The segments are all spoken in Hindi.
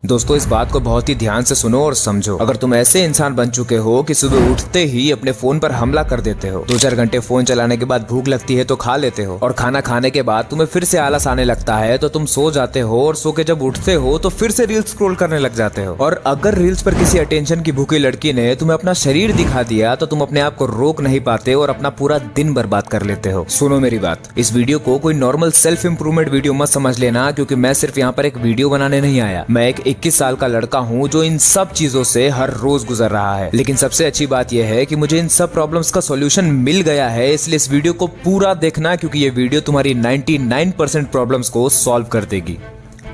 दोस्तों इस बात को बहुत ही ध्यान से सुनो और समझो। अगर तुम ऐसे इंसान बन चुके हो कि सुबह उठते ही अपने फोन पर हमला कर देते हो, 2-4 घंटे फोन चलाने के बाद भूख लगती है तो खा लेते हो, और खाना खाने के बाद तुम्हें फिर से आलस आने लगता है तो तुम सो जाते हो, और सो के जब उठते हो तो फिर से रील्स स्क्रॉल करने लग जाते हो। और अगर रील्स पर किसी अटेंशन की भूखी लड़की ने तुम्हें अपना शरीर दिखा दिया तो तुम अपने आप को रोक नहीं पाते और अपना पूरा दिन बर्बाद कर लेते हो। सुनो मेरी बात, इस वीडियो को कोई नॉर्मल सेल्फ इंप्रूवमेंट वीडियो मत समझ लेना, क्योंकि मैं सिर्फ यहाँ पर एक वीडियो बनाने नहीं आया। मैं एक 21 साल का लड़का हूँ जो इन सब चीजों से हर रोज गुजर रहा है। लेकिन सबसे अच्छी बात यह है कि मुझे इन सब प्रॉब्लम्स का सॉल्यूशन मिल गया है, इसलिए इस वीडियो को पूरा देखना, क्योंकि ये वीडियो तुम्हारी 99% प्रॉब्लम्स को सॉल्व कर देगी।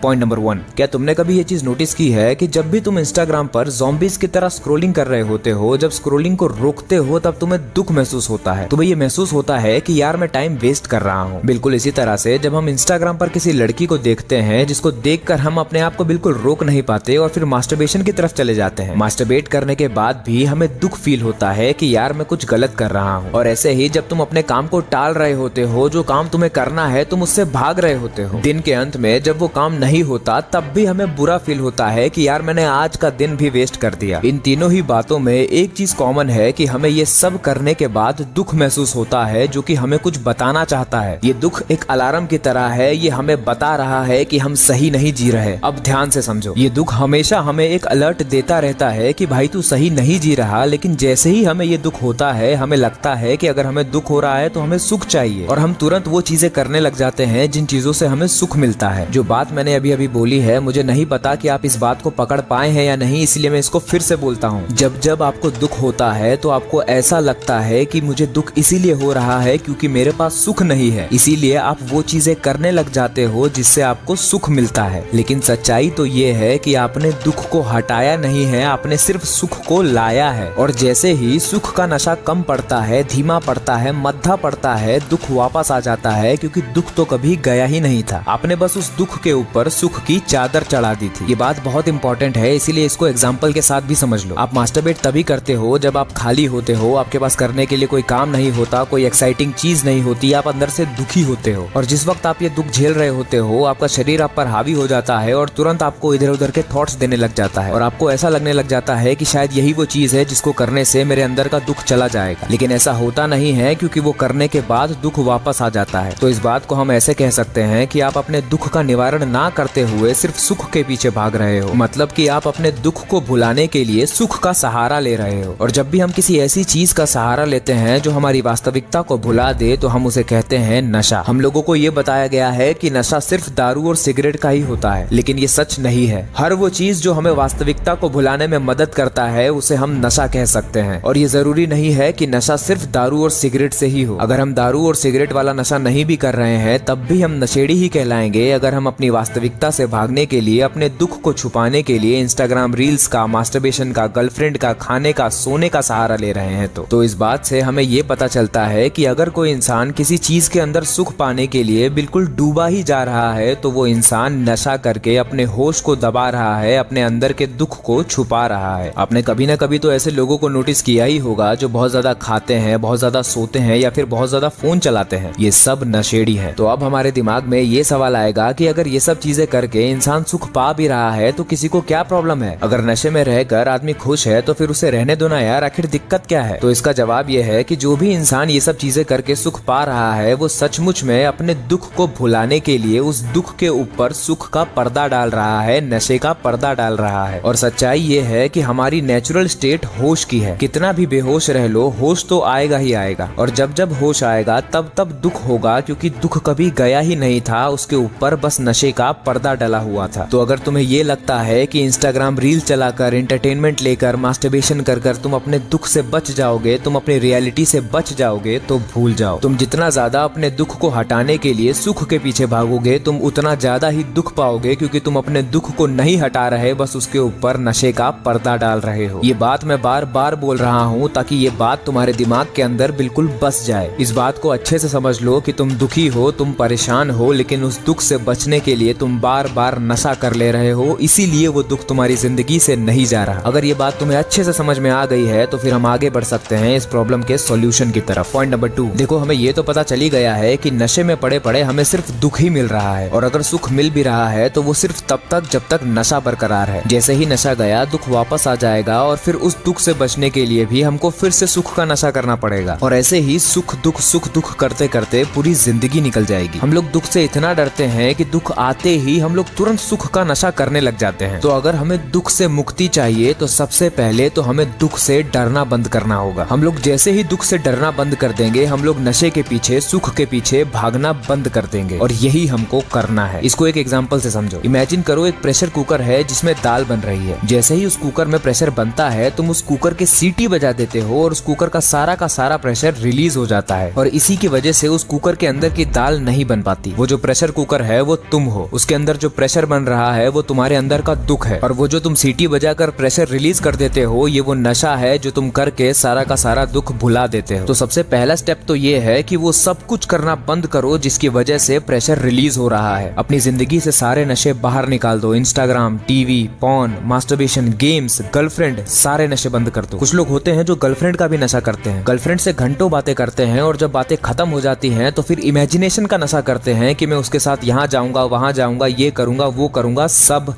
पॉइंट नंबर 1, क्या तुमने कभी ये चीज नोटिस की है कि जब भी तुम इंस्टाग्राम पर ज़ॉम्बीज की तरह स्क्रॉलिंग कर रहे होते हो, जब स्क्रॉलिंग को रोकते हो तब तुम्हें दुख महसूस होता है। तुम्हें ये महसूस होता है कि यार मैं टाइम वेस्ट कर रहा हूँ। बिल्कुल इसी तरह से जब हम इंस्टाग्राम पर किसी लड़की को देखते हैं जिसको देखकर हम अपने आप को बिल्कुल रोक नहीं पाते और फिर मास्टरबेशन की तरफ चले जाते हैं। मास्टरबेट करने के बाद भी हमें दुख फील होता है कि यार मैं कुछ गलत कर रहा हूँ। और ऐसे ही जब तुम अपने काम को टाल रहे होते हो, जो काम तुम्हें करना है तुम उससे भाग रहे होते हो, दिन के अंत में जब वो काम नहीं होता तब भी हमें बुरा फील होता है कि यार मैंने आज का दिन भी वेस्ट कर दिया। इन तीनों ही बातों में एक चीज कॉमन है कि हमें ये सब करने के बाद दुख महसूस होता है, जो कि हमें कुछ बताना चाहता है। ये दुख एक अलार्म की तरह है, ये हमें बता रहा है कि हम सही नहीं जी रहे। अब ध्यान से समझो, ये दुख हमेशा हमें एक अलर्ट देता रहता है कि भाई तू सही नहीं जी रहा। लेकिन जैसे ही हमें ये दुख होता है, हमें लगता है कि अगर हमें दुख हो रहा है तो हमें सुख चाहिए, और हम तुरंत वो चीजें करने लग जाते हैं जिन चीजों से हमें सुख मिलता है। जो बात मैंने अभी अभी बोली है, मुझे नहीं पता कि आप इस बात को पकड़ पाए हैं या नहीं, इसलिए मैं इसको फिर से बोलता हूँ। जब जब आपको दुख होता है तो आपको ऐसा लगता है कि मुझे दुख इसीलिए हो रहा है क्योंकि मेरे पास सुख नहीं है, इसीलिए आप वो चीजें करने लग जाते हो जिससे आपको सुख मिलता है। लेकिन सच्चाई तो ये है कि आपने दुख को हटाया नहीं है, आपने सिर्फ सुख को लाया है। और जैसे ही सुख का नशा कम पड़ता है, धीमा पड़ता है, मद्धा पड़ता है, दुख वापस आ जाता है, क्योंकि दुख तो कभी गया ही नहीं था। आपने बस उस दुख के ऊपर सुख की चादर चढ़ा दी थी। ये बात बहुत इंपॉर्टेंट है, इसीलिए इसको एग्जांपल के साथ भी समझ लो। आप मास्टरबेट तभी करते हो जब आप खाली होते हो, आपके पास करने के लिए कोई काम नहीं होता, कोई एक्साइटिंग चीज नहीं होती, आप अंदर से दुखी होते हो। और जिस वक्त आप ये दुख झेल रहे होते हो, आपका शरीर आप पर हावी हो जाता है और तुरंत आपको इधर उधर के थॉट्स देने लग जाता है, और आपको ऐसा लगने लग जाता है कि शायद यही वो चीज है जिसको करने से मेरे अंदर का दुख चला जाएगा। लेकिन ऐसा होता नहीं है, क्योंकि वो करने के बाद दुख वापस आ जाता है। तो इस बात को हम ऐसे कह सकते हैं कि आप अपने दुख का निवारण ना करते हुए सिर्फ सुख के पीछे भाग रहे हो। मतलब कि आप अपने दुख को भुलाने के लिए सुख का सहारा ले रहे हो। और जब भी हम किसी ऐसी चीज का सहारा लेते हैं जो हमारी वास्तविकता को भुला दे, तो हम उसे कहते हैं नशा। हम लोगों को ये बताया गया है कि नशा सिर्फ दारू और सिगरेट का ही होता है, लेकिन ये सच नहीं है। हर वो चीज जो हमें वास्तविकता को भुलाने में मदद करता है, उसे हम नशा कह सकते हैं। और ये जरूरी नहीं है कि नशा सिर्फ दारू और सिगरेट से ही हो। अगर हम दारू और सिगरेट वाला नशा नहीं भी कर रहे हैं, तब भी हम नशेड़ी ही कहलाएंगे, अगर हम अपनी वास्तविकता से भागने के लिए, अपने दुख को छुपाने के लिए इंस्टाग्राम रील्स का, मास्टरबेशन का, गर्लफ्रेंड का, खाने का, सोने का सहारा ले रहे हैं। तो इस बात से हमें ये पता चलता है कि अगर कोई इंसान किसी चीज के अंदर सुख पाने के लिए बिल्कुल डूबा ही जा रहा है, तो वो इंसान नशा करके अपने होश को दबा रहा है, अपने अंदर के दुख को छुपा रहा है। आपने कभी ना कभी तो ऐसे लोगों को नोटिस किया ही होगा जो बहुत ज्यादा खाते हैं, बहुत ज्यादा सोते हैं, या फिर बहुत ज्यादा फोन चलाते हैं। ये सब नशेड़ी है। तो अब हमारे दिमाग में ये सवाल आएगा कि अगर ये सब चीजें करके इंसान सुख पा भी रहा है तो किसी को क्या प्रॉब्लम है? अगर नशे में रहकर आदमी खुश है तो फिर उसे रहने दो ना यार, आखिर दिक्कत क्या है? तो इसका जवाब ये है कि जो भी इंसान ये सब चीजें करके सुख पा रहा है, वो सचमुच में अपने दुख को भुलाने के लिए उस दुख के ऊपर सुख का पर्दा डाल रहा है, नशे का पर्दा डाल रहा है। और सच्चाई ये है कि हमारी नेचुरल स्टेट होश की है। कितना भी बेहोश रह लो, होश तो आएगा ही आएगा। और जब जब होश आएगा तब तब दुख होगा, क्योंकि दुख कभी गया ही नहीं था, उसके ऊपर बस नशे का पर्दा डला हुआ था। तो अगर तुम्हें ये लगता है कि इंस्टाग्राम रील चलाकर, एंटरटेनमेंट लेकर, मास्टरबेशन कर कर तुम अपने दुख से बच जाओगे, तुम अपनी रियलिटी से बच जाओगे, तो भूल जाओ। तुम जितना ज्यादा अपने दुख को हटाने के लिए सुख के पीछे भागोगे, तुम उतना ज्यादा ही दुख पाओगे, क्योंकि तुम अपने दुख को नहीं हटा रहे, बस उसके ऊपर नशे का पर्दा डाल रहे हो। ये बात मैं बार बार बोल रहा हूँ ताकि ये बात तुम्हारे दिमाग के अंदर बिल्कुल बस जाए। इस बात को अच्छे से समझ लो कि तुम दुखी हो, तुम परेशान हो, लेकिन उस दुख से बचने के लिए तुम तुम बार बार नशा कर ले रहे हो, इसीलिए वो दुख तुम्हारी जिंदगी से नहीं जा रहा। अगर ये बात तुम्हें अच्छे से समझ में आ गई है तो फिर हम आगे बढ़ सकते हैं इस प्रॉब्लम के सॉल्यूशन की तरफ। पॉइंट नंबर 2, देखो हमें ये तो पता चली गया है कि नशे में पड़े पड़े हमें सिर्फ दुख ही मिल रहा है, और अगर सुख मिल भी रहा है तो वो सिर्फ तब तक जब तक नशा बरकरार है। जैसे ही नशा गया दुख वापस आ जाएगा, और फिर उस दुख से बचने के लिए भी हमको फिर से सुख का नशा करना पड़ेगा, और ऐसे ही सुख दुख करते करते पूरी जिंदगी निकल जाएगी। हम लोग दुख से इतना डरते हैं कि दुख आते ही हम लोग तुरंत सुख का नशा करने लग जाते हैं। तो अगर हमें दुख से मुक्ति चाहिए तो सबसे पहले तो हमें दुख से डरना बंद करना होगा। हम लोग जैसे ही दुख से डरना बंद कर देंगे, हम लोग नशे के पीछे, सुख के पीछे भागना बंद कर देंगे, और यही हमको करना है। इसको एक एग्जांपल से समझो। इमेजिन करो एक प्रेशर कुकर है जिसमें दाल बन रही है। जैसे ही उस कुकर में प्रेशर बनता है, तुम उस कुकर के सीटी बजा देते हो और उस कुकर का सारा प्रेशर रिलीज हो जाता है, और इसी की वजह से उस कुकर के अंदर की दाल नहीं बन पाती। वो जो प्रेशर कुकर है वो तुम हो, उसके अंदर जो प्रेशर बन रहा है वो तुम्हारे अंदर का दुख है, और वो जो तुम सीटी बजाकर प्रेशर रिलीज कर देते हो ये वो नशा है जो तुम करके सारा का सारा दुख भुला देते हो। तो सबसे पहला स्टेप तो ये है कि वो सब कुछ करना बंद करो जिसकी वजह से प्रेशर रिलीज हो रहा है। अपनी जिंदगी से सारे नशे बाहर निकाल दो। Instagram, TV, porn, masturbation, games, girlfriend, सारे नशे बंद कर दो। कुछ लोग होते हैं जो गर्लफ्रेंड का भी नशा करते हैं, गर्लफ्रेंड से घंटों बातें करते हैं, और जब बातें खत्म हो जाती हैं तो फिर इमेजिनेशन का नशा करते हैं कि मैं उसके साथ यहाँ जाऊंगा, वहां जाऊंगा, ये करूंगा, वो करूंगा। सब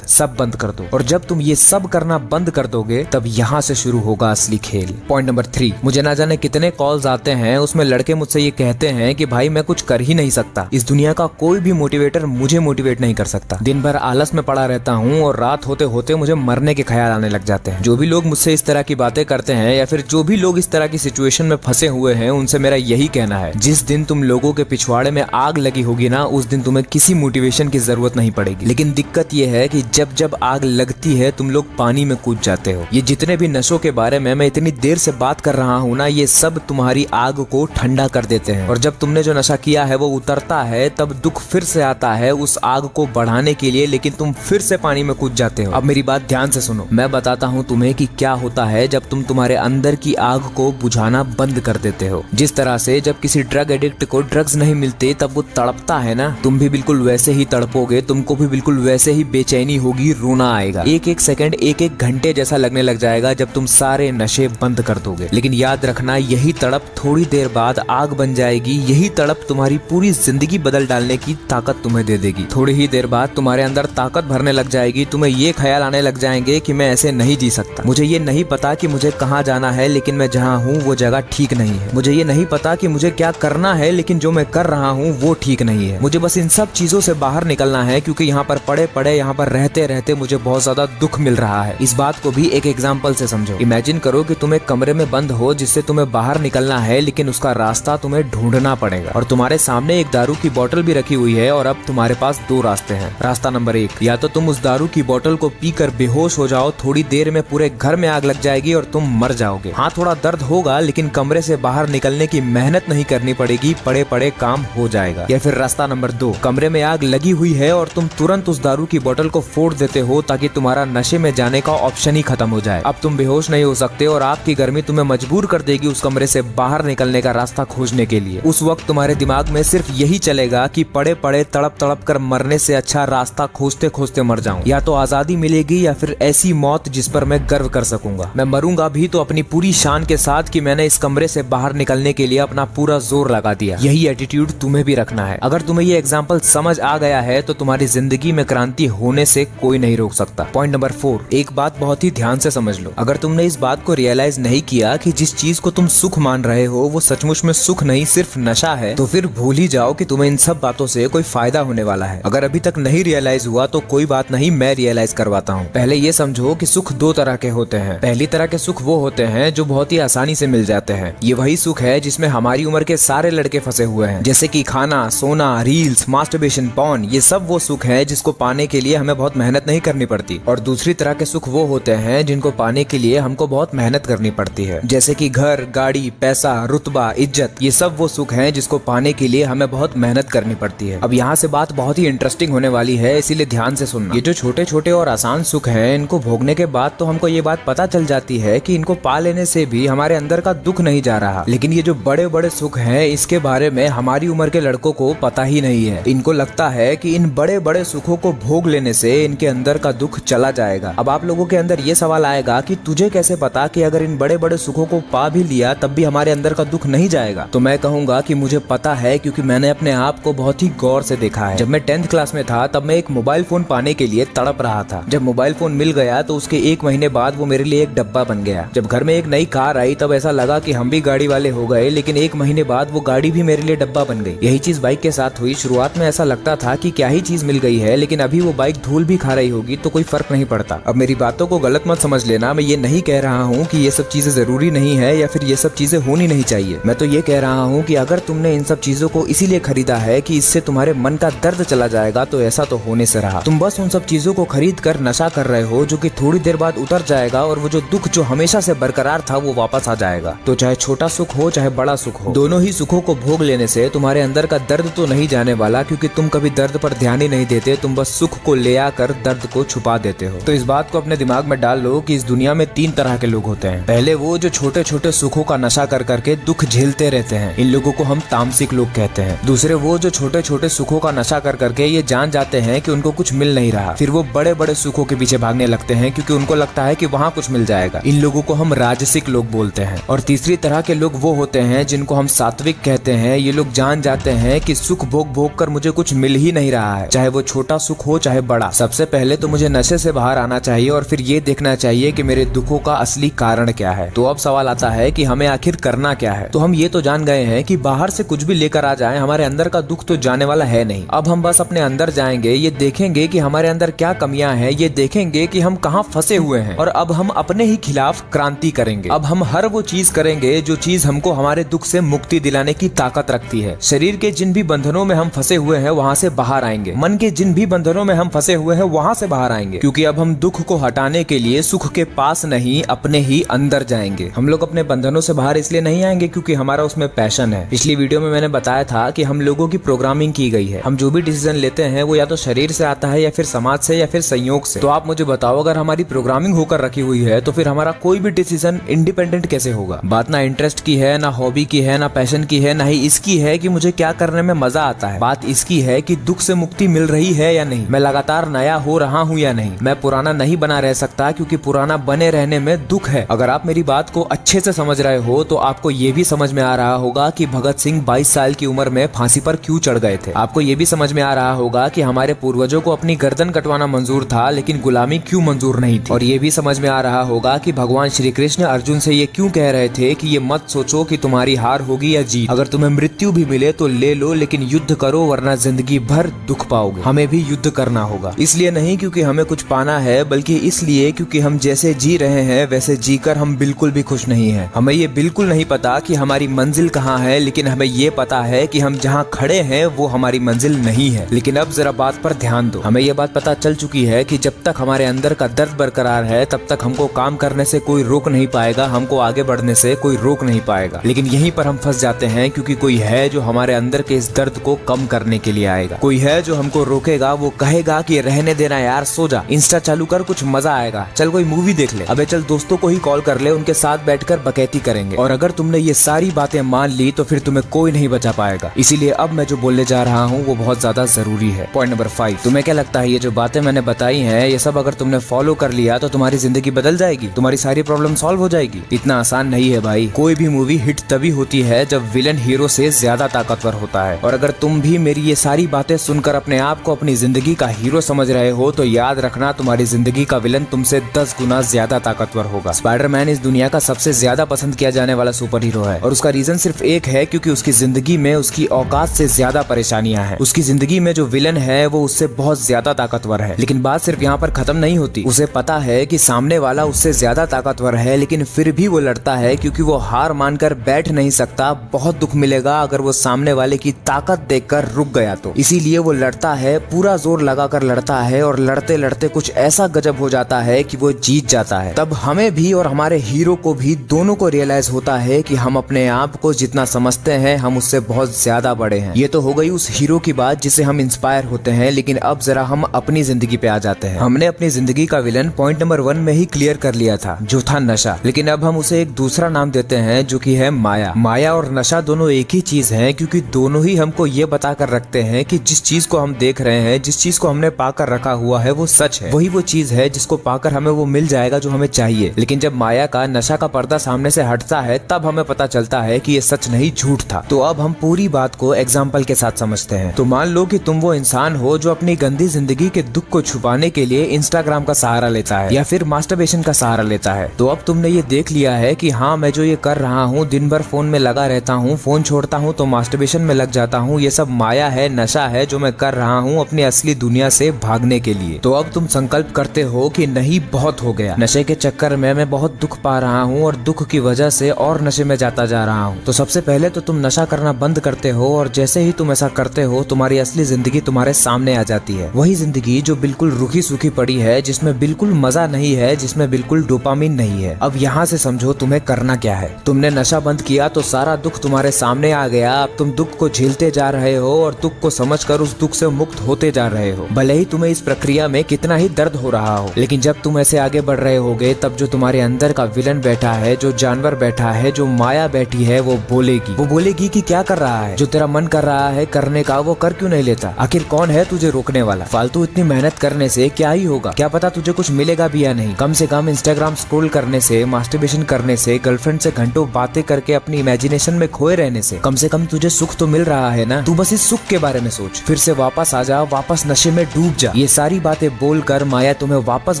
बंद कर दो। और जब तुम ये सब करना बंद कर दोगे तब यहाँ से शुरू होगा असली खेल। पॉइंट नंबर 3, मुझे ना जाने कितने कॉल्स आते हैं, उसमें लड़के मुझसे ये कहते हैं कि भाई मैं कुछ कर ही नहीं सकता, इस दुनिया का कोई भी मोटिवेटर मुझे मोटिवेट नहीं कर सकता, दिन भर आलस में पड़ा रहता हूँ और रात होते होते मुझे मरने के ख्याल आने लग जाते हैं। जो भी लोग मुझसे इस तरह की बातें करते हैं या फिर जो भी लोग इस तरह की सिचुएशन में फंसे हुए हैं, उनसे मेरा यही कहना है, जिस दिन तुम लोगों के पिछवाड़े में आग लगी होगी ना, उस दिन तुम्हें किसी मोटिवेशन की जरूरत नहीं पड़ेगी। लेकिन दिक्कत यह है कि जब जब आग लगती है तुम लोग पानी में कूद जाते हो। ये जितने भी नशों के बारे में मैं इतनी देर से बात कर रहा हूँ ना, ये सब तुम्हारी आग को ठंडा कर देते हैं, और जब तुमने जो नशा किया है वो उतरता है तब दुख फिर से आता है उस आग को बढ़ाने के लिए, लेकिन तुम फिर से पानी में कूद जाते हो। अब मेरी बात ध्यान से सुनो, मैं बताता हूँ तुम्हें कि क्या होता है जब तुम तुम्हारे अंदर की आग को बुझाना बंद कर देते हो। जिस तरह से जब किसी ड्रग एडिक्ट को ड्रग्स नहीं मिलते तब वो तड़पता है ना, तुम भी बिल्कुल वैसे ही तड़पोगे, तुमको भी बिल्कुल वैसे ही बेचैनी होगी, रोना आएगा, एक एक सेकंड, एक एक घंटे जैसा लगने लग जाएगा जब तुम सारे नशे बंद कर दोगे। लेकिन याद रखना, यही तड़प थोड़ी देर बाद आग बन जाएगी, यही तड़प तुम्हारी पूरी जिंदगी बदल डालने की ताकत तुम्हें दे देगी। थोड़ी ही देर बाद तुम्हारे अंदर ताकत भरने लग जाएगी, तुम्हें ये ख्याल आने लग जाएंगे कि मैं ऐसे नहीं जी सकता, मुझे ये नहीं पता कि मुझे कहाँ जाना है, लेकिन मैं जहाँ हूँ वो जगह ठीक नहीं है, मुझे ये नहीं पता कि मुझे क्या करना है, लेकिन जो मैं कर रहा हूँ वो ठीक नहीं है, मुझे बस इन सब चीजों से बाहर निकलना है, क्योंकि यहाँ पर पड़े पड़े, यहाँ पर रहते रहते मुझे बहुत ज्यादा दुख मिल रहा है। इस बात को भी एक एग्जांपल से समझो। इमेजिन करो कि तुम एक कमरे में बंद हो जिससे तुम्हें बाहर निकलना है, लेकिन उसका रास्ता तुम्हें ढूंढना पड़ेगा, और तुम्हारे सामने एक दारू की बोतल भी रखी हुई है, और अब तुम्हारे पास दो रास्ते हैं। रास्ता नंबर 1, या तो तुम उस दारू की बोतल को पीकर बेहोश हो जाओ, थोड़ी देर में पूरे घर में आग लग जाएगी और तुम मर जाओगे। हाँ, थोड़ा दर्द होगा, लेकिन कमरे से बाहर निकलने की मेहनत नहीं करनी पड़ेगी, पड़े पड़े काम हो जाएगा। या फिर रास्ता नंबर 2, कमरे में आग लगी हुई है और तुम तुरंत उस दारू की बोतल को फोड़ देते हो ताकि तुम्हारा नशे में जाने का ऑप्शन ही खत्म हो जाए। अब तुम बेहोश नहीं हो सकते और आग की गर्मी तुम्हें मजबूर कर देगी उस कमरे से बाहर निकलने का रास्ता खोजने के लिए। उस वक्त तुम्हारे दिमाग में सिर्फ यही चलेगा कि पड़े पड़े तड़प तड़प कर मरने से अच्छा रास्ता खोजते खोजते मर जाऊं, या तो आजादी मिलेगी या फिर ऐसी मौत जिस पर मैं गर्व कर सकूंगा। मैं मरूंगा भी तो अपनी पूरी शान के साथ कि मैंने इस कमरे से बाहर निकलने के लिए अपना पूरा जोर लगा दिया। यही एटीट्यूड तुम्हें भी रखना है। अगर तुम्हें ये एग्जाम्पल समझ आ गया है तो तुम्हारी जिंदगी में क्रांति होने से कोई नहीं रोक सकता। पॉइंट नंबर 4, एक बात बहुत ही ध्यान से समझ लो। अगर तुमने इस बात को रियलाइज नहीं किया कि जिस चीज को तुम सुख मान रहे हो वो सचमुच में सुख नहीं, सिर्फ नशा है, तो फिर भूल ही जाओ कि तुम्हें इन सब बातों से कोई फायदा होने वाला है। अगर अभी तक नहीं रियलाइज हुआ तो कोई बात नहीं, मैं रियलाइज करवाता हूँ। पहले ये समझो कि सुख दो तरह के होते हैं। पहली तरह के सुख वो होते हैं जो बहुत ही आसानी से मिल जाते हैं। ये वही सुख है जिसमें हमारी उम्र के सारे लड़के फंसे हुए हैं, जैसे कि खाना, सोना, रील्स, मास्टरबेशन, पॉर्न। ये सब वो सुख है जिसको पाने के लिए हमें बहुत मेहनत नहीं करनी पड़ती। और दूसरी तरह के सुख वो होते हैं जिनको पाने के लिए हमको बहुत मेहनत करनी पड़ती है, जैसे कि घर, गाड़ी, पैसा, रुतबा, इज्जत। ये सब वो सुख है जिसको पाने के लिए हमें बहुत मेहनत करनी पड़ती है। अब यहाँ से बात बहुत ही इंटरेस्टिंग होने वाली है, इसीलिए ध्यान से सुनना। ये जो छोटे छोटे और आसान सुख हैं, इनको भोगने के बाद तो हमको ये बात पता चल जाती है कि इनको पा लेने से भी हमारे अंदर का दुख नहीं जा रहा। लेकिन ये जो बड़े बड़े सुख हैं, इसके बारे में हमारी उम्र के लड़कों को पता ही नहीं है। इनको लगता है कि इन बड़े बड़े सुखों को भोग लेने से इनके अंदर का दुख चला जाएगा। अब आप लोगों के अंदर ये सवाल आएगा कि तुझे कैसे पता कि अगर इन बड़े बड़े सुखों को पा भी लिया तब भी हमारे अंदर का दुख नहीं जाएगा? तो मैं कहूंगा कि मुझे पता है, क्योंकि मैंने अपने आप को बहुत ही गौर से देखा है। जब मैं 10th क्लास में था तब मैं एक मोबाइल फोन पाने के लिए तड़प रहा था। जब मोबाइल फोन मिल गया तो उसके 1 महीने बाद वो मेरे लिए एक डब्बा बन गया। जब घर में एक नई कार आई तब ऐसा लगा कि हम भी गाड़ी वाले हो गए, लेकिन 1 महीने बाद वो गाड़ी भी मेरे लिए डब्बा बन गई। यही चीज बाइक के साथ हुई। शुरुआत में ऐसा लगता था कि क्या ही चीज मिल गई है, लेकिन अभी वो बाइक धूल भी खा रही होगी तो कोई फर्क नहीं पड़ता। अब मेरी बातों को गलत मत समझ लेना, मैं ये नहीं कह रहा हूँ कि ये सब चीजें जरूरी नहीं है या फिर ये सब चीजें होनी नहीं चाहिए। मैं तो ये कह रहा हूँ कि अगर तुमने इन सब चीजों को इसीलिए खरीदा है कि इससे तुम्हारे मन का दर्द चला जाएगा, तो ऐसा तो होने से रहा। तुम बस उन सब चीजों को खरीद कर नशा कर रहे हो जो कि थोड़ी देर बाद उतर जाएगा और वो जो दुख जो हमेशा से बरकरार था वो वापस आ जाएगा। तो चाहे छोटा सुख हो चाहे बड़ा सुख हो, दोनों ही सुखों को भोग लेने से तुम्हारे अंदर का दर्द तो नहीं जाने वाला, क्योंकि तुम कभी दर्द पर ध्यान ही नहीं देते। तुम बस सुख को ले आकर दर्द को छुपा देते हो। तो इस बात को अपने दिमाग में डाल लो कि इस दुनिया में 3 तरह के लोग होते हैं। पहले वो जो छोटे छोटे सुखों का नशा कर करके दुख झेलते रहते हैं, इन लोगों को हम तामसिक लोग कहते हैं। दूसरे वो जो छोटे छोटे सुखों का नशा कर करके ये जान जाते हैं कि उनको कुछ मिल नहीं रहा, फिर वो बड़े बड़े सुखों के पीछे भागने लगते हैं क्योंकि उनको लगता है कि वहाँ कुछ मिल जाएगा। इन लोगों को हम राजसिक लोग बोलते हैं। और तीसरी तरह के लोग वो होते हैं जिनको हम सात्विक कहते हैं। ये लोग जान जाते हैं कि सुख भोग भोग कर मुझे कुछ मिल ही नहीं रहा है, चाहे वो छोटा सुख हो चाहे बड़ा। सबसे पहले तो मुझे नशे से बाहर आना चाहिए और फिर ये देखना चाहिए कि मेरे दुखों का असली कारण क्या है। तो अब सवाल आता है कि हमें आखिर करना क्या है। तो हम ये तो जान गए हैं कि बाहर से कुछ भी लेकर आ जाए, हमारे अंदर का दुख तो जाने वाला है नहीं। अब हम बस अपने अंदर जाएंगे, ये देखेंगे कि हमारे अंदर क्या कमियां हैं, ये देखेंगे कि हम कहाँ फंसे हुए हैं, और अब हम अपने ही खिलाफ क्रांति करेंगे। अब हम हर वो चीज करेंगे जो चीज हमको हमारे दुख से मुक्ति दिलाने की ताकत रखती है। शरीर के जिन भी बंधनों में हम फंसे हुए हैं वहाँ से बाहर आएंगे। मन के जिन भी बंधनों में हम फंसे हुए हैं वहाँ से बाहर आएंगे, क्योंकि अब हम दुख को हटाने के लिए सुख के पास नहीं अपने ही अंदर जाएंगे। हम लोग अपने बंधनों से बाहर इसलिए नहीं आएंगे क्योंकि हमारा उसमें पैशन है। पिछली वीडियो में मैंने बताया था कि हम लोगों की प्रोग्रामिंग की गई है। हम जो भी डिसीजन लेते हैं वो या तो शरीर से आता है या फिर समाज से या फिर संयोग से। तो आप मुझे बताओ, अगर हमारी प्रोग्रामिंग होकर रखी हुई है तो फिर हमारा कोई भी डिसीजन इंडिपेंडेंट कैसे होगा? बात ना इंटरेस्ट की है, ना हॉबी की है, ना पैशन की है, ना ही इसकी है कि मुझे क्या करने में मजा आता है। बात इसकी है कि दुख से मुक्ति मिल रही है या नहीं, मैं लगातार नया हो रहा हूँ या नहीं। मैं पुराना नहीं बना रह सकता क्योंकि पुराना बने रहने में दुख है। अगर आप मेरी बात को अच्छे से समझ रहे हो तो आपको ये भी समझ में आ रहा होगा कि भगत सिंह 22 साल की उम्र में फांसी पर क्यों चढ़ गए थे। आपको ये भी समझ में आ रहा होगा कि हमारे पूर्वजों को अपनी गर्दन कटवाना मंजूर था लेकिन गुलामी क्यों मंजूर नहीं थी। और ये भी समझ में आ रहा होगा कि भगवान श्री कृष्ण अर्जुन से ये क्यों कह रहे थे कि ये मत सोचो कि तुम्हारी हार होगी या जीत, अगर तुम्हें मृत्यु भी मिले तो ले लो, लेकिन युद्ध करो वरना जिंदगी भर दुख पाओगे। हमें भी युद्ध करना होगा, इसलिए नहीं क्योंकि हमें कुछ पाना है, बल्कि इसलिए क्योंकि हम जैसे जी रहे हैं वैसे जीकर हम बिल्कुल भी खुश नहीं हैं। हमें ये बिल्कुल नहीं पता कि हमारी मंजिल कहाँ है, लेकिन हमें ये पता है कि हम जहाँ खड़े हैं वो हमारी मंजिल नहीं है। लेकिन अब जरा बात पर ध्यान दो। हमें ये बात पता चल चुकी है कि जब तक हमारे अंदर का दर्द बरकरार है तब तक हमको काम करने से कोई रोक नहीं पाएगा, हमको आगे बढ़ने से कोई रोक नहीं पाएगा। लेकिन यहीं पर हम फंस जाते हैं क्योंकि कोई है जो हमारे अंदर के इस दर्द को कम करने के लिए आएगा। कोई है जो हमको रोकेगा, वो कहेगा कि रहने देना यार, सो जा, इंस्टा चालू कर, कुछ मजा आएगा, चल कोई मूवी देख ले, अबे चल दोस्तों को ही कॉल कर ले, उनके साथ बैठकर बकैती करेंगे। और अगर तुमने ये सारी बातें मान ली तो फिर तुम्हें कोई नहीं बचा पाएगा। इसीलिए अब मैं जो बोलने जा रहा हूँ वो बहुत ज्यादा जरूरी है। पॉइंट नंबर 5, तुम्हें क्या लगता है ये जो बातें मैंने बताई हैं ये सब अगर तुमने फॉलो कर लिया तो तुम्हारी जिंदगी बदल जाएगी, तुम्हारी सारी प्रॉब्लम सॉल्व हो जाएगी? इतना आसान नहीं है भाई। कोई भी मूवी हिट तभी होती है जब विलन हीरो से ज्यादा ताकतवर होता है। और अगर तुम भी मेरी ये सारी बातें सुनकर अपने आप को अपनी जिंदगी का हीरो समझ रहे हो तो याद रखना, तुम्हारी जिंदगी का विलन तुमसे 10 गुना ज्यादा ताकतवर होगा। स्पाइडरमैन इस दुनिया का सबसे ज्यादा पसंद किया जाने वाला सुपर हीरो है और उसका रीजन सिर्फ एक है, क्योंकि उसकी जिंदगी में उसकी औकात से ज्यादा परेशानियां हैं। उसकी जिंदगी में जो विलन है वो उससे बहुत ज्यादा ताकतवर है। लेकिन बात सिर्फ यहाँ पर खत्म नहीं होती। उसे पता है कि सामने वाला उससे ज्यादा ताकतवर है, लेकिन फिर भी वो लड़ता है क्योंकि वो हार मानकर बैठ नहीं सकता। बहुत दुख मिलेगा अगर वो सामने वाले की ताकत देखकर रुक गया तो। इसीलिए वो लड़ता है, पूरा जोर लगाकर लड़ता है और लड़ते लड़ते कुछ ऐसा गजब हो जाता है कि वो जीत जाता है। तब हमें भी और हमारे हीरो को भी दोनों को रियलाइज होता है कि हम अपने आप को जितना समझते हैं हम उससे बहुत ज्यादा बड़े हैं। ये तो हो गई उस हीरो की बात जिससे हम इंस्पायर होते हैं। लेकिन अब जरा हम अपनी जिंदगी पे आ जाते हैं। हमने अपनी जिंदगी का विलन पॉइंट नंबर 1 में ही क्लियर कर लिया था, जो था नशा। लेकिन अब हम उसे एक दूसरा नाम देते हैं जो कि है माया। माया और नशा दोनों एक ही चीज है, क्योंकि दोनों ही हमको ये बताकर रखते हैं कि जिस चीज को हम देख रहे हैं, जिस चीज को हमने पाकर रखा हुआ है वो सच है, वही वो चीज है जिसको पाकर हमें वो मिल जाएगा जो हमें चाहिए। लेकिन जब माया का नशा का पर्दा सामने से हटता है तब हमें पता चलता है कि ये सच नहीं झूठ था। तो अब हम पूरी बात को एग्जाम्पल के साथ समझते हैं। तो मान लो कि तुम वो इंसान हो जो अपनी गंदी जिंदगी के दुख को छुपाने के लिए इंस्टाग्राम का सहारा लेता है या फिर मास्टरबेशन का सहारा लेता है। तो अब तुमने ये देख लिया है कि हाँ, मैं जो ये कर रहा हूँ, दिन भर फोन में लगा रहता हूँ, फोन छोड़ता हूँ तो मास्टरबेशन में लग जाता हूँ, ये सब माया है, नशा है जो मैं कर रहा हूँ अपनी असली दुनिया से भागने के लिए। तो अब तुम संकल्प करते हो कि नहीं, बहुत हो गया, नशे के चक्कर में मैं बहुत दुख पा रहा हूँ और दुख की वजह से और नशे में जाता जा रहा हूँ। तो सबसे पहले तो तुम नशा करना बंद करते हो और जैसे ही तुम ऐसा करते हो तुम्हारी असली जिंदगी तुम्हारे सामने आ जाती है। वही जिंदगी जो बिल्कुल रूखी सूखी पड़ी है, जिसमें बिल्कुल मजा नहीं है, जिसमें बिल्कुल डोपामिन नहीं है। अब यहाँ से समझो तुम्हें करना क्या है। तुमने नशा बंद किया तो सारा दुख तुम्हारे सामने आ गया। अब तुम दुख को झेलते जा रहे हो और दुख को समझकर उस दुख से मुक्त होते जा रहे हो, भले ही तुम्हें इस प्रक्रिया में कितना ही दर्द हो रहा हो। लेकिन जब तुम ऐसे आगे बढ़ रहे होगे तब जो तुम्हारे अंदर का विलन बैठा है, जो जानवर बैठा है, जो माया बैठी है, वो बोलेगी कि क्या कर रहा है, जो तेरा मन कर रहा है करने का वो कर क्यों नहीं लेता, आखिर कौन है तुझे रोकने वाला, फालतू इतनी मेहनत करने से क्या ही होगा, क्या पता तुझे कुछ मिलेगा भी या नहीं। कम से कम इंस्टाग्राम स्क्रॉल करने से, मास्टरबेशन करने से, गर्लफ्रेंड से घंटों बातें करके अपनी इमेजिनेशन में खोए रहने से कम तुझे सुख तो मिल रहा है ना। तू बस इस सुख के बारे में सोच, फिर से वापस आ जा, वापस नशे में डूब जा। ये सारी बातें बोलकर माया तुम्हें वापस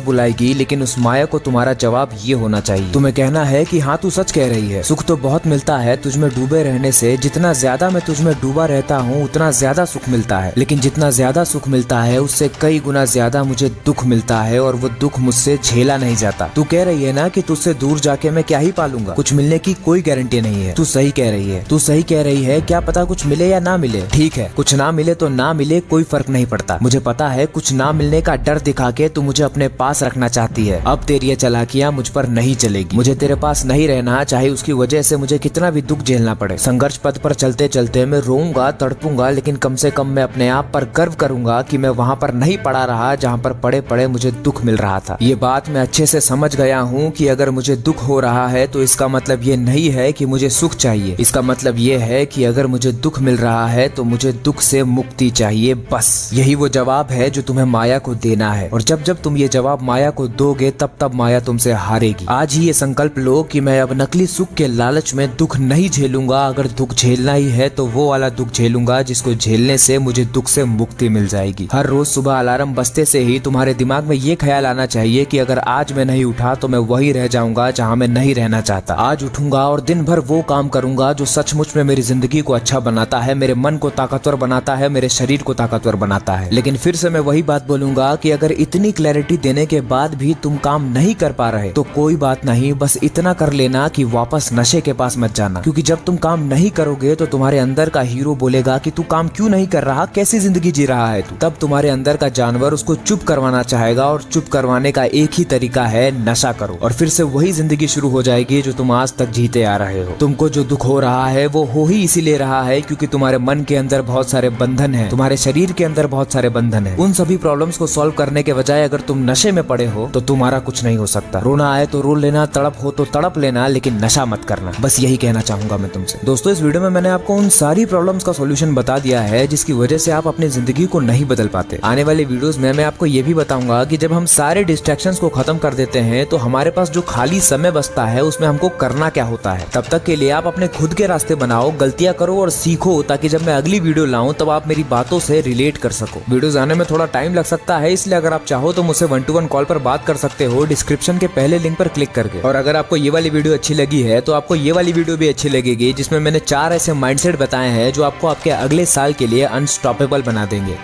बुलाएगी, लेकिन उस माया को तुम्हारा जवाब ये होना चाहिए। तुम्हें कहना है कि हाँ, तू सच कह रही है, सुख तो बहुत मिलता है तुझमें डूबे रहने से, जितना ज्यादा मैं तुझमें डूबा रहता हूँ उतना ज्यादा सुख मिलता है, लेकिन जितना ज्यादा सुख मिलता है उससे कई गुना ज्यादा मुझे दुख मिलता है और वो दुख मुझसे झेला नहीं जाता। तू कह रही है ना कि तुझसे दूर जाके मैं क्या ही पालूंगा, कुछ मिलने की कोई गारंटी नहीं है। तू सही कह रही है, तू सही कह रही है, क्या पता कुछ मिले या ना मिले। ठीक है, कुछ ना मिले तो ना मिले, कोई फर्क नहीं पड़ता। मुझे पता है कुछ ना मिलने का डर दिखा के तू मुझे अपने पास रखना चाहती है। अब तेरी ये चालाकियां मुझ पर नहीं चलेगी। मुझे तेरे पास नहीं रहना, चाहे उसकी वजह से मुझे कितना भी दुख झेलना पड़े। संघर्ष पथ पर चलते चलते मैं रोऊंगा, तड़पूंगा, लेकिन कम से कम मैं अपने आप पर गर्व करूंगा कि मैं वहाँ पर नहीं पड़ा रहा जहाँ पर पड़े पड़े मुझे दुख मिल रहा था। ये बात मैं अच्छे से समझ गया हूँ कि अगर मुझे दुख हो रहा है तो इसका मतलब ये नहीं है कि मुझे सुख चाहिए। इसका मतलब ये है कि अगर मुझे दुख मिल रहा है तो मुझे दुख से मुक्ति चाहिए। बस यही वो जवाब है जो तुम्हें माया को देना है, और जब जब तुम ये जवाब माया को दोगे तब तब माया तुमसे हारेगी। आज ही ये संकल्प लो कि मैं अब नकली सुख के लालच में दुख नहीं झेलूंगा। अगर दुख झेलना ही है तो वो वाला दुख झेलूंगा जिसको झेलने से मुझे दुख से मुक्ति मिल जाएगी। हर रोज सुबह अलार्म बजते से ही तुम्हारे दिमाग में ये ख्याल आना चाहिए कि अगर आज मैं नहीं उठा तो मैं वही रह जाऊंगा जहाँ मैं नहीं रहना चाहता। आज उठूंगा और दिन भर वो काम करूंगा जो सचमुच में मेरी जिंदगी को अच्छा बनाता है, मेरे मन को ताकतवर बनाता है, मेरे शरीर को ताकतवर बनाता है। लेकिन फिर से मैं वही बात बोलूंगा कि अगर इतनी क्लैरिटी देने के बाद भी तुम काम नहीं कर पा रहे तो कोई बात नहीं, बस इतना कर लेना कि वापस नशे के पास मत जाना। क्योंकि जब तुम काम नहीं करोगे तो तुम्हारे अंदर का हीरो बोलेगा कि तू काम क्यों नहीं कर रहा, कैसी जिंदगी जी रहा है तू। तब तुम्हारे अंदर का जानवर उसको चुप करवाना चाहेगा, और चुप करवाने का एक ही तरीका है, नशा करो। और फिर से वही जिंदगी शुरू हो जाएगी जो तुम आज तक जीते आ रहे हो। तुमको जो दुख हो रहा है वो हो ही इसीलिए रहा है क्योंकि तुम्हारे मन के अंदर बहुत सारे बंधन है, तुम्हारे शरीर के अंदर बहुत सारे बंधन है। उन सभी प्रॉब्लम्स को सॉल्व करने के बजाय अगर तुम नशे में पड़े हो तो तुम्हारा कुछ नहीं हो सकता। रोना आए तो रो लेना, तड़प हो तो तड़प लेना, लेकिन नशा मत करना। बस यही कहना चाहूंगा मैं तुमसे। दोस्तों, इस वीडियो में मैंने आपको उन सारी प्रॉब्लम्स का सॉल्यूशन बता दिया है जिसकी वजह से आप अपनी जिंदगी को नहीं बदल पाते। आने वाले वीडियोस में मैं आपको ये भी बताऊंगा कि जब हम सारे डिस्ट्रैक्शंस को खत्म कर देते हैं तो हमारे पास जो खाली समय बचता है उसमें हमको करना क्या होता है। तब तक के लिए आप अपने खुद के रास्ते बनाओ, गलतियां करो और सीखो, ताकि जब मैं अगली वीडियो लाऊं तब आप मेरी बातों से रिलेट कर सको। वीडियोस आने में थोड़ा टाइम लग सकता है, इसलिए अगर आप चाहो तो मुझसे 1-to-1 कॉल पर बात कर सकते हो डिस्क्रिप्शन के पहले लिंक पर क्लिक करके। और अगर आपको ये वाली वीडियो अच्छी लगी है तो आपको ये वाली वीडियो भी अच्छी लगेगी जिसमें मैंने 4 ऐसे माइंडसेट बताए हैं जो आपको आपके अगले साल के लिए अनस्टॉपेबल बना देंगे।